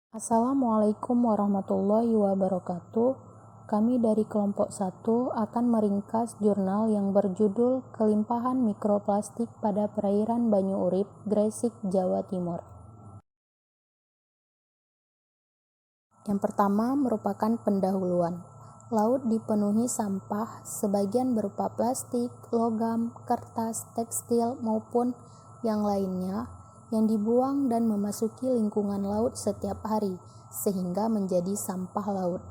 Assalamualaikum warahmatullahi wabarakatuh. Kami dari kelompok 1 akan meringkas jurnal yang berjudul Kelimpahan Mikroplastik pada Perairan Banyu Urip, Gresik, Jawa Timur. Yang pertama merupakan pendahuluan. Laut dipenuhi sampah, sebagian berupa plastik, logam, kertas, tekstil, maupun yang lainnya yang dibuang dan memasuki lingkungan laut setiap hari, sehingga menjadi sampah laut.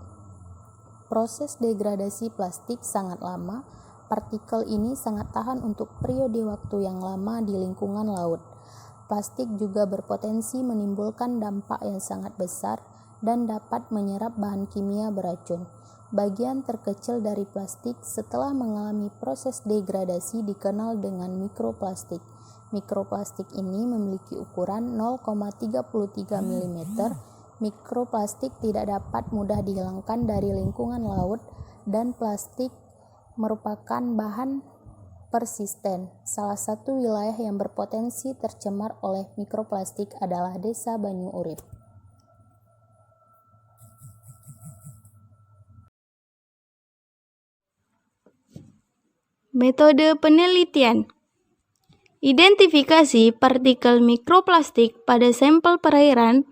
Proses degradasi plastik sangat lama, partikel ini sangat tahan untuk periode waktu yang lama di lingkungan laut. Plastik juga berpotensi menimbulkan dampak yang sangat besar dan dapat menyerap bahan kimia beracun. Bagian terkecil dari plastik setelah mengalami proses degradasi dikenal dengan mikroplastik. Mikroplastik ini memiliki ukuran 0,33 mm. Mikroplastik tidak dapat mudah dihilangkan dari lingkungan laut dan plastik merupakan bahan persisten. Salah satu wilayah yang berpotensi tercemar oleh mikroplastik adalah Desa Banyu Urip. Metode penelitian. Identifikasi partikel mikroplastik pada sampel perairan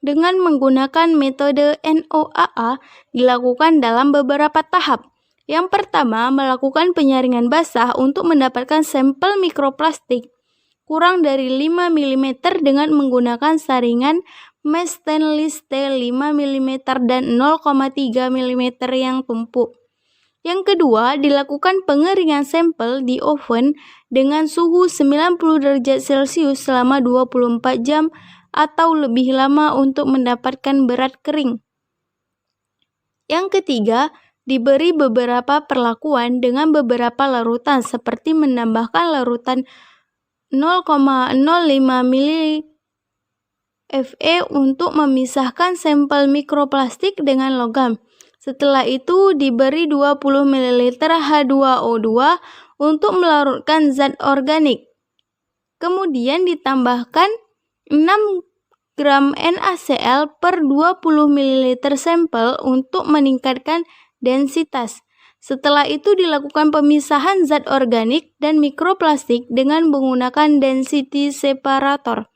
dengan menggunakan metode NOAA dilakukan dalam beberapa tahap. Yang pertama, melakukan penyaringan basah untuk mendapatkan sampel mikroplastik kurang dari 5 mm dengan menggunakan saringan mesh stainless steel 5 mm dan 0,3 mm yang tumpuk. Yang kedua, dilakukan pengeringan sampel di oven dengan suhu 90 derajat Celcius selama 24 jam atau lebih lama untuk mendapatkan berat kering. Yang ketiga, diberi beberapa perlakuan dengan beberapa larutan seperti menambahkan larutan 0,05 ml Fe untuk memisahkan sampel mikroplastik dengan logam. Setelah itu diberi 20 ml H2O2 untuk melarutkan zat organik. Kemudian ditambahkan 6 gram NaCl per 20 ml sampel untuk meningkatkan densitas. Setelah itu dilakukan pemisahan zat organik dan mikroplastik dengan menggunakan density separator.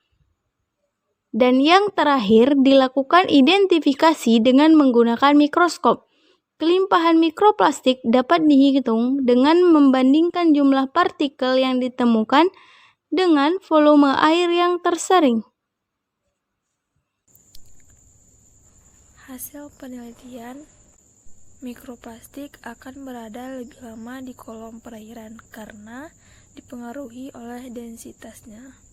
Dan yang terakhir, dilakukan identifikasi dengan menggunakan mikroskop. Kelimpahan mikroplastik dapat dihitung dengan membandingkan jumlah partikel yang ditemukan dengan volume air yang tersering. Hasil penelitian, mikroplastik akan berada lebih lama di kolom perairan karena dipengaruhi oleh densitasnya.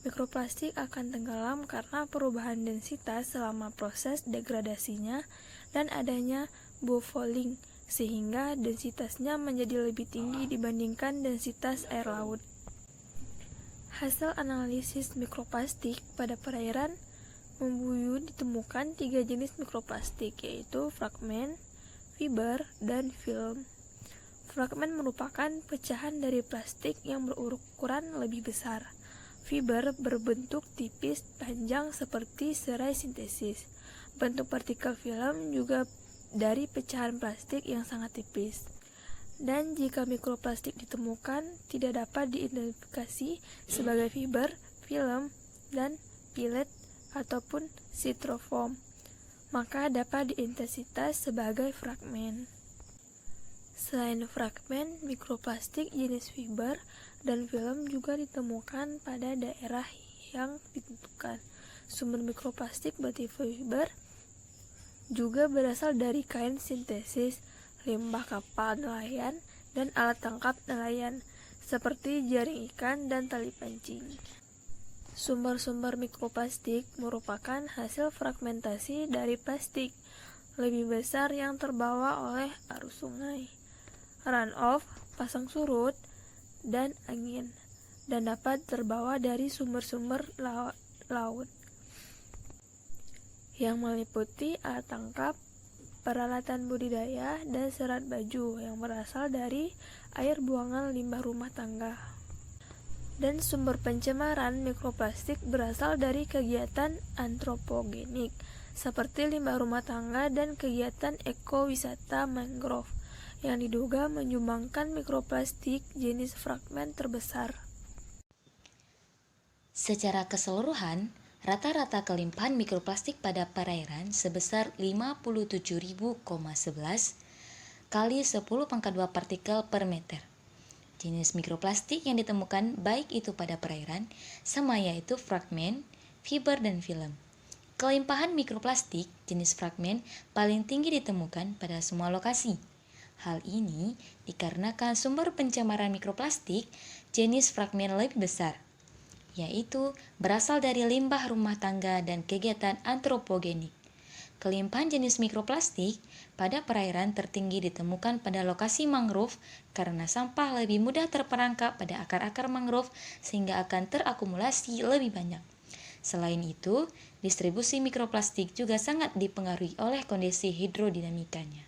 Mikroplastik akan tenggelam karena perubahan densitas selama proses degradasinya dan adanya buffering, sehingga densitasnya menjadi lebih tinggi dibandingkan densitas air laut. Hasil analisis mikroplastik pada perairan Membuyu ditemukan 3 jenis mikroplastik, yaitu fragmen, fiber, dan film. Fragmen merupakan pecahan dari plastik yang berukuran lebih besar. Fiber berbentuk tipis panjang seperti serai sintesis. Bentuk partikel film juga dari pecahan plastik yang sangat tipis. Dan jika mikroplastik ditemukan, tidak dapat diidentifikasi sebagai fiber, film, dan pellet ataupun styrofoam, maka dapat diidentifikasi sebagai fragmen. Selain fragmen, mikroplastik jenis fiber dan film juga ditemukan pada daerah yang ditentukan. Sumber mikroplastik berarti fiber juga berasal dari kain sintesis, limbah kapal nelayan, dan alat tangkap nelayan seperti jaring ikan dan tali pancing. Sumber-sumber mikroplastik merupakan hasil fragmentasi dari plastik lebih besar yang terbawa oleh arus sungai, runoff, pasang surut, dan angin, dan dapat terbawa dari sumber-sumber laut yang meliputi alat tangkap, peralatan budidaya, dan serat baju yang berasal dari air buangan limbah rumah tangga. Dan sumber pencemaran mikroplastik berasal dari kegiatan antropogenik, seperti limbah rumah tangga dan kegiatan ekowisata mangrove, yang diduga menyumbangkan mikroplastik jenis fragmen terbesar. Secara keseluruhan, rata-rata kelimpahan mikroplastik pada perairan sebesar 57.000,11 kali 10⁻² partikel per meter. Jenis mikroplastik yang ditemukan baik itu pada perairan sama yaitu fragmen, fiber, dan film. Kelimpahan mikroplastik jenis fragmen paling tinggi ditemukan pada semua lokasi. Hal ini dikarenakan sumber pencemaran mikroplastik jenis fragmen lebih besar, yaitu berasal dari limbah rumah tangga dan kegiatan antropogenik. Kelimpahan jenis mikroplastik pada perairan tertinggi ditemukan pada lokasi mangrove karena sampah lebih mudah terperangkap pada akar-akar mangrove sehingga akan terakumulasi lebih banyak. Selain itu, distribusi mikroplastik juga sangat dipengaruhi oleh kondisi hidrodinamikanya.